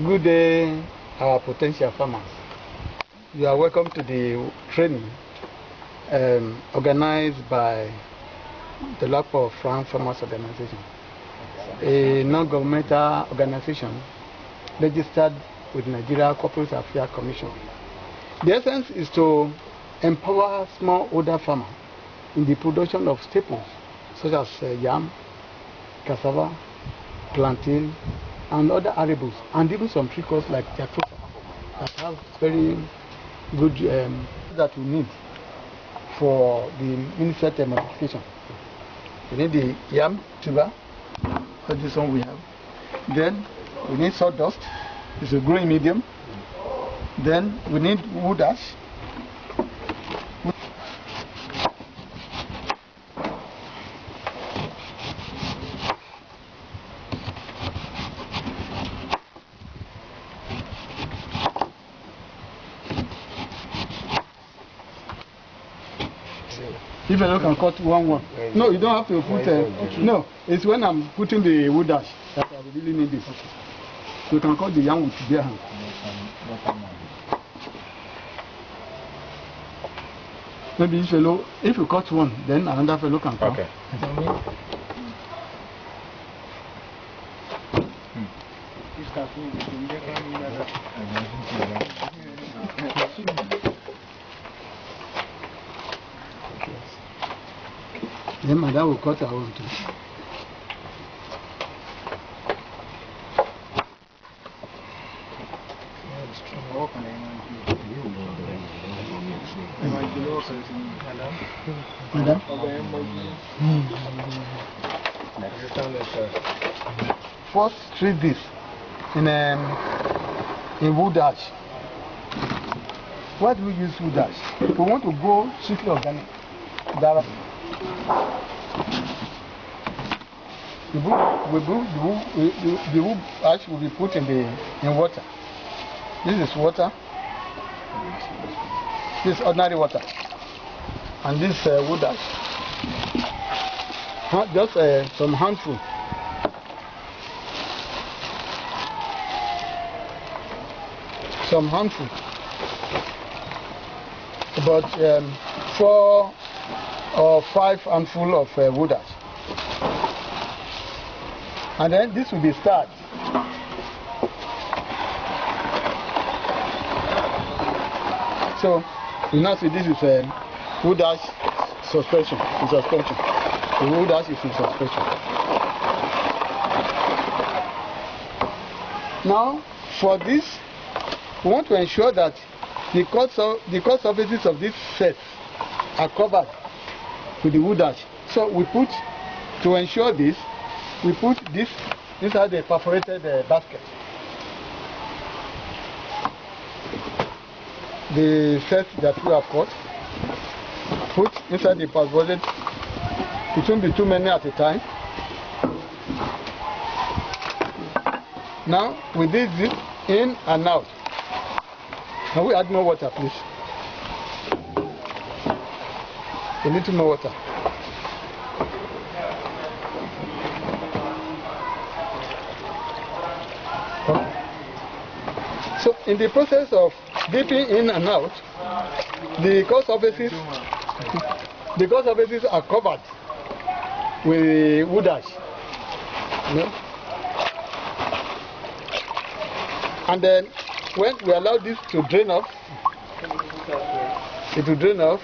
Good day, our potential farmers. You are welcome to the training organized by the DOLAPO-FRANK Farmers Organization, a non-governmental organization registered with Nigeria Corporate Affairs Commission. The essence is to empower smallholder farmers in the production of staples such as yam, cassava, plantain, and other arable, and even some tree crops like jatofa that have very good that we need for the insect modification. We need the yam tuber, so this one we have. Then we need sawdust, it's a growing medium. Then we need wood ash. If you can cut one. No, you don't have to put. No, it's when I'm putting the wood ash that I really need this. You can cut the yam with bare hand. Maybe if you cut one, then another fellow can cut. Okay. Then madam will cut her own too. Madam? First treat this in wood ash. Why do we use wood ash? We want to go strictly organic. The wood ash will be put in water. This is water. This is ordinary water. And this wood ash. Just some handful. About 4 or 5 handful of wood ash. And then this will be starch. So you now see this is wood ash suspension. The wood ash is in suspension. Now for this, we want to ensure that the cut surfaces of this set are covered with the wood ash. So we put, to ensure this, we put this inside the perforated basket. The set that we have cut, put inside the perforated, it won't be too many at a time. Now we did this in and out. Can we add more water, please? A little more water. Okay. So in the process of dipping in and out, the cut surfaces are covered with wood ash. You know? And then when we allow this to drain off, it will drain off.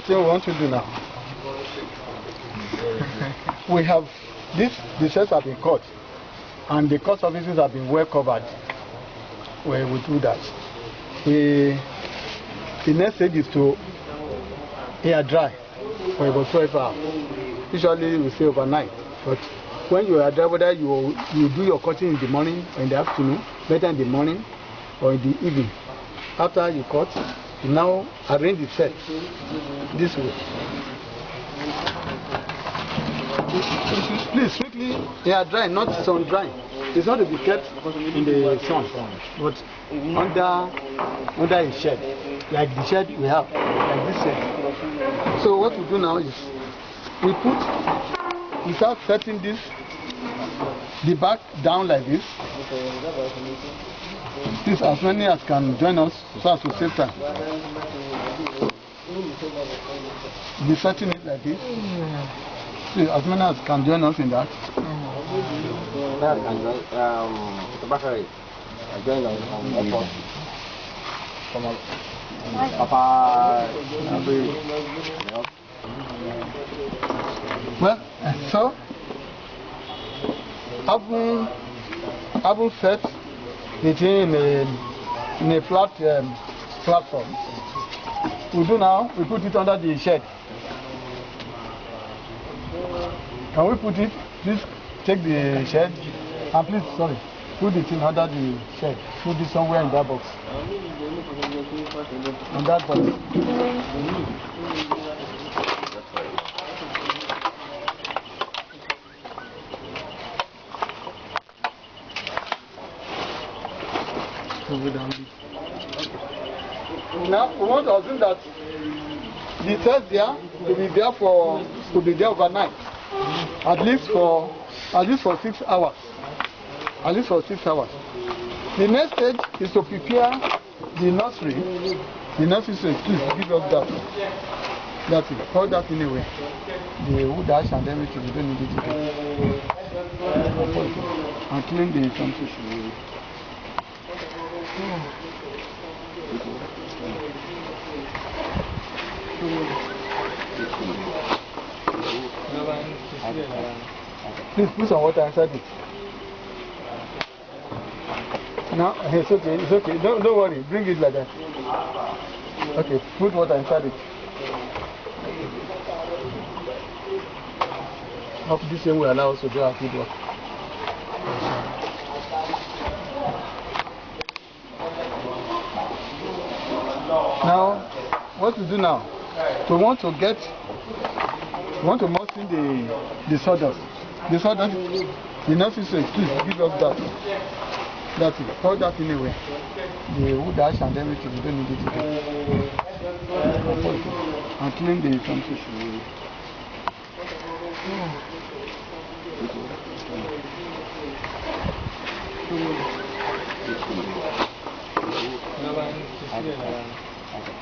So we want to do now. We have the shells have been cut, and the cut surfaces have been well covered with wood ash. The next stage is to air dry for about 12 hours. Usually we say overnight, but when you air dry, whether you do your cutting in the morning or in the afternoon, better in the morning or in the evening. After you cut, you now arrange the set this way. Please strictly air dry, not sun dry. It's not to be kept in the sun, but under a shed, like the shed we have, like this shed. So what we do now is we start setting this the back down like this. Please, as many as can join us so as to save time. Be setting it like this. Please, as many as can join us in that. Well, so having set it in a flat platform, we do now, we put it under the shed. Can we put it? Please take the shed and please, sorry, put it in under the shed. Put it somewhere in that box. In that box. Now we want to assume that the test there will be there overnight, at least for 6 hours. At least for 6 hours. The next stage is to prepare the nursery. The nursery says, please give us that. That's it. Hold that anyway. The wood ash and everything, we don't need it today. And clean the something. Please put some water inside it. No, it's okay, it's okay. Don't worry, bring it like that. Okay, put water inside it. Hope this one will allow us to do our good work. Now, what to do now? We want to moisten the sawdust. The sawdust, the nursery says, please give us that. That's it. Hold that anyway. The wood ash and everything, we don't need it today. And clean the something.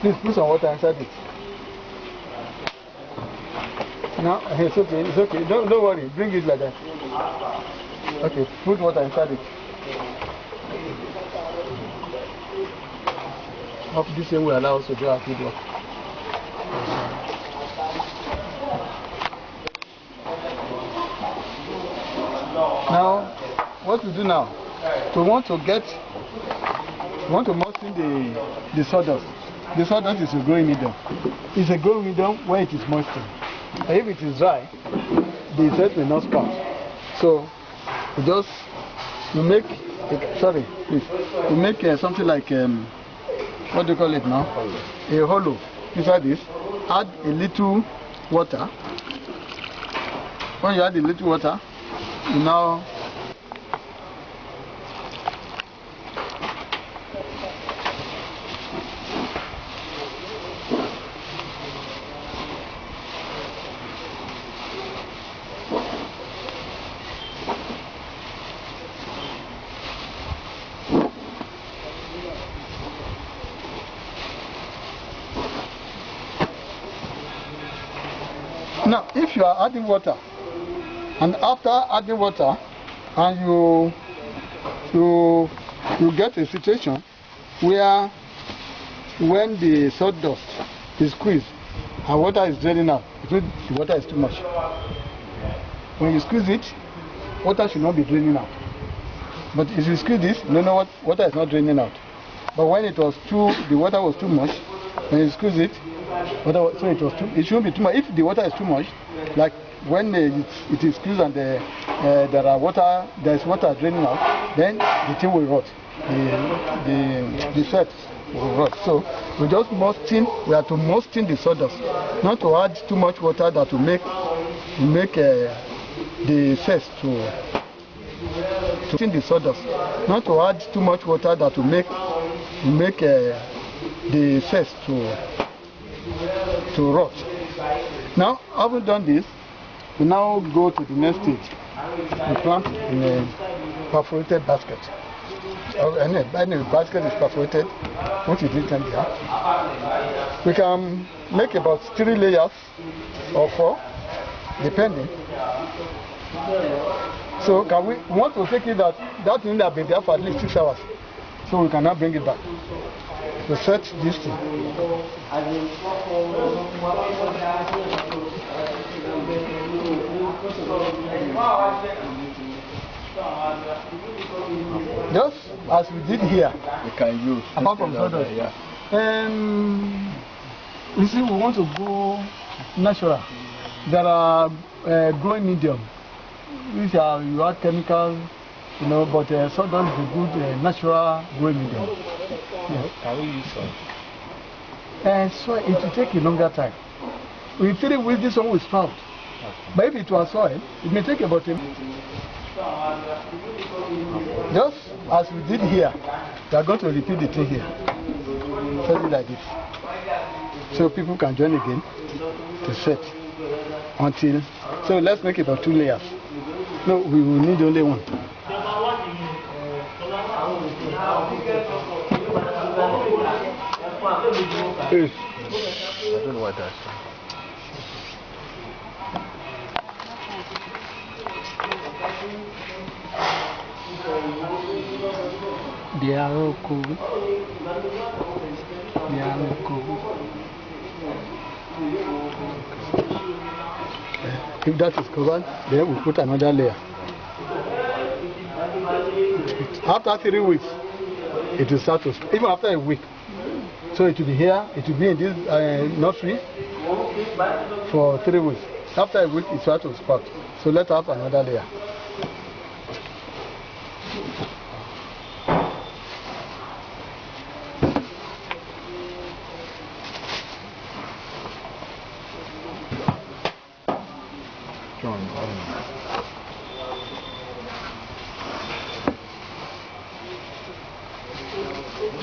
Please put some water inside it. No, it's okay, it's okay. Don't worry, bring it like that. Okay, put water inside it. Hope this one will allow us to do our good work. Now, what to do now? We want to moisten the sawdust. The sawdust is a growing medium. It's a growing medium where it is moistened. If it is dry, the set will not sprout. So we make something like what do you call it now? A hollow inside this. Add a little water. When you add a little water, you now now, if you are adding water, and after adding water, and you get a situation where when the sawdust is squeezed and water is draining out, it means the water is too much. When you squeeze it, water should not be draining out. But if you squeeze this, you know what? Water is not draining out. But when the water was too much, when you squeeze it, it shouldn't be too much. If the water is too much, like when it is squeezed and there is water draining out, then the thing will rot. The set will rot. So we have to moisten the sawdust, not to add too much water that will make the cess to the sawdust, not to add too much water that will make the cess to rot. Now, having done this, We now go to the next stage. We plant in a perforated basket. Any basket is perforated. Once it is done there, we can make about 3 layers or 4, depending. So we want to take it that thing that been there for at least 6 hours. So we can now bring it back to set this thing. Just as we did here, we can use apart from sawdust. Yeah. You see, we want to go natural. There are growing medium, which are you add chemicals, you know, but sawdust is a good natural growing medium. Yeah. Can we use soil? So it will take a longer time. We 3 weeks this one will sprout. Okay. But if it was soil, it may take about a minute. Just as we did here, we are going to repeat the thing here. Something like this. So people can join again to set until. So let's make about 2 layers. No, we will need only 1. I don't know what that's. If that is covered, then we put another layer. After 3 weeks, it will start to, even after a week. So it will be here, it will be in this nursery for 3 weeks. After a week, it starts to sprout. So let's have another layer.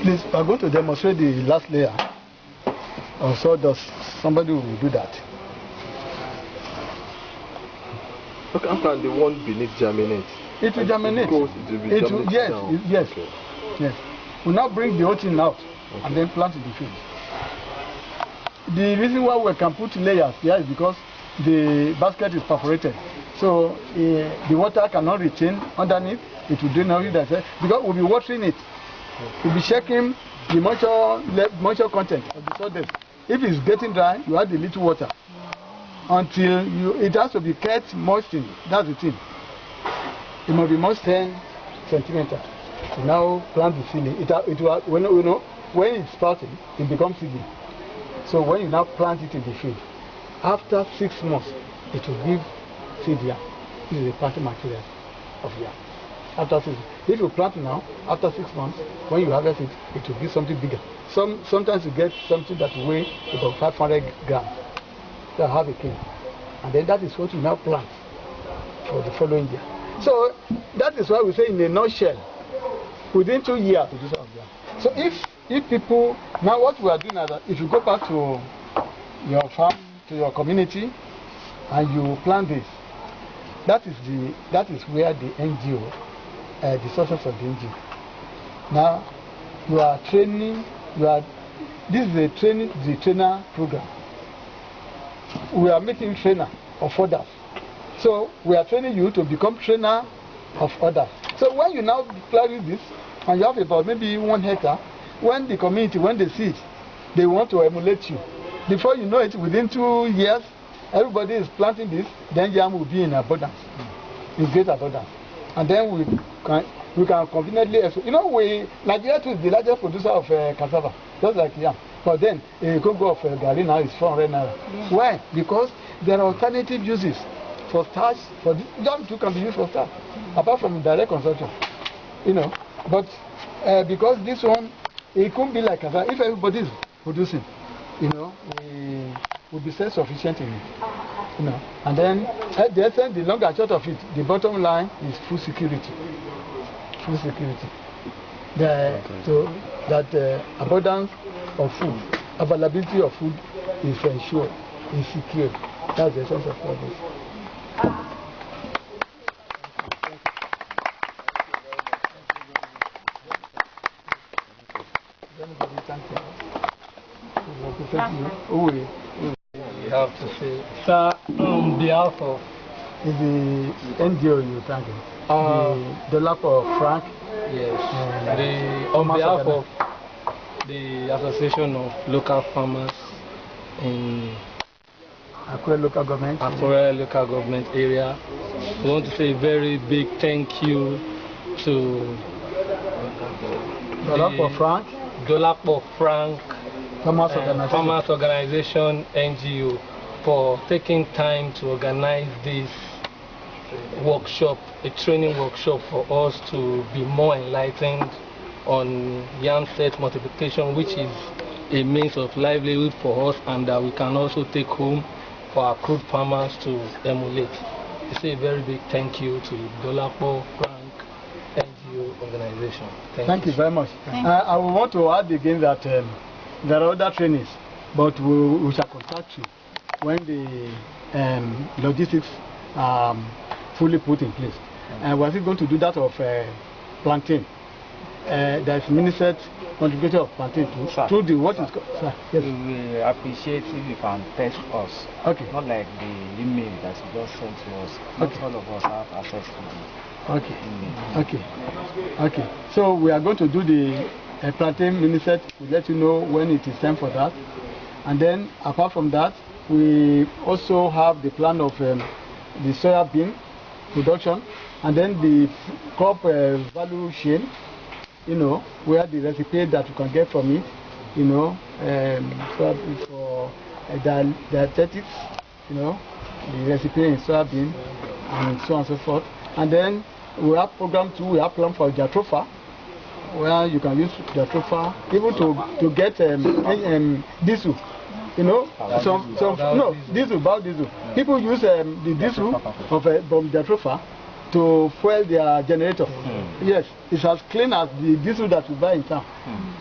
Please, I'm going to demonstrate the last layer of sawdust. Somebody will do that. Okay, how can the one beneath germinate? It will germinate. Yes. Okay. Yes. We'll now bring the whole thing out and then plant in the field. The reason why we can put layers here is because the basket is perforated. So the water cannot retain underneath. It will drain out because we'll be watering it. We'll be checking the moisture content of the sawdust. If it's getting dry, you add a little water until it has to be kept moistened. That's the thing. It must be moist 10 centimeters. So now plant the seedling. When it's sprouting, it becomes seedling. So when you now plant it in the field, after 6 months, it will give seed yam. This is the planting material of yam. After 6 months. If you plant now, after 6 months, when you harvest it, it will give something bigger. Sometimes you get something that weighs about 500 grams. So I have a cane. And then that is what you now plant for the following year. So that is why we say in a nutshell, within 2 years, to do something. So if people, now what we are doing is that if you go back to your farm, to your community, and you plant this, that is where the NGO, the sources of the NGO. Now you are training. This is the trainer program. We are making trainer of others. So we are training you to become trainer of others. So when you now plant this, and you have about maybe 1 hectare, when the community, when they see it, they want to emulate you. Before you know it, within 2 years, everybody is planting this, then yam will be in abundance, in great abundance. And then we can conveniently, Nigeria too is the largest producer of cassava, just like yam. But then a Congo of garri now is 400 naira. Yeah. Why? Because there are alternative uses for starch. For yam too can be used for starch, apart from direct consumption. But because this one, it couldn't be like cassava. If everybody is producing, we'll be self-sufficient in it. And then the long and short of it, the bottom line is food security. Food security. So that abundance of food, availability of food is ensured, is secured. That's the essence of all this. Who will You have to say, sir, on behalf of is the NGO you thanking? The DOLAPO-FRANK? Yes, on behalf of the Association of Local Farmers in Akure local government. Akure local government area, we want to say a very big thank you to DOLAPO-FRANK, DOLAPO-FRANK Farmers Organization NGO for taking time to organize this workshop, a training workshop for us to be more enlightened on yam set multiplication, which is a means of livelihood for us and that we can also take home for our crude farmers to emulate. We say a very big thank you to DOLAPO-FRANK NGO organization. Thank you very much. I will want to add again that there are other trainings, but we shall contact you when the logistics are fully put in place. And we're still going to do that of plantain. There's Minister contributor of plantain too. Sir, through the what is called. Sir, yes. We appreciate if you can text us. Okay. Not like the email that you just sent to us. Not Okay. all of us have access to the Okay. email. Okay. So we are going to do the plantain minister. We'll let you know when it is time for that. And then apart from that, we also have the plan of the soya bean production, and then the crop value chain, you know, where the recipe that you can get from it, you know, for dietetics, you know, the recipe in soybean and so on and so forth. And then we have program too, we have plan for jatropha, where you can use jatropha even to get diesel. You know, biodiesel. Yeah. People use the diesel of from jatropha to fuel their generator. Yes, it's as clean as the diesel that we buy in town.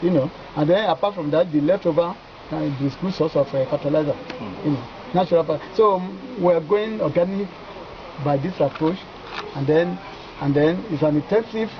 You know, and then apart from that, the leftover is good source of fertilizer. You know, natural. So we are going organic by this approach, and then it's an intensive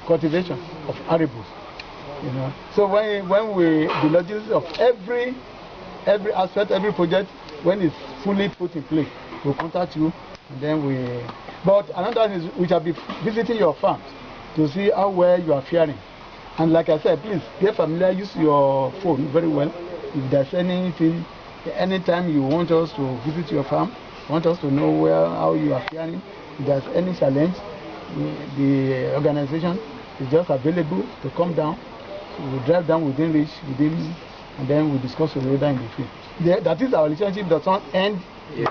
cultivation of arable. You know, so when we the logistics of every aspect, every project, when it's fully put in place, we'll contact you, and then we. But another thing is we shall be visiting your farms to see how well you are faring. And like I said, please get familiar, use your phone very well. If there's anything, anytime you want us to visit your farm, want us to know how you are faring, if there's any challenge, the organization is just available to come down. We'll drive down within reach, and then we'll discuss with you in the field. That is our relationship does not end here.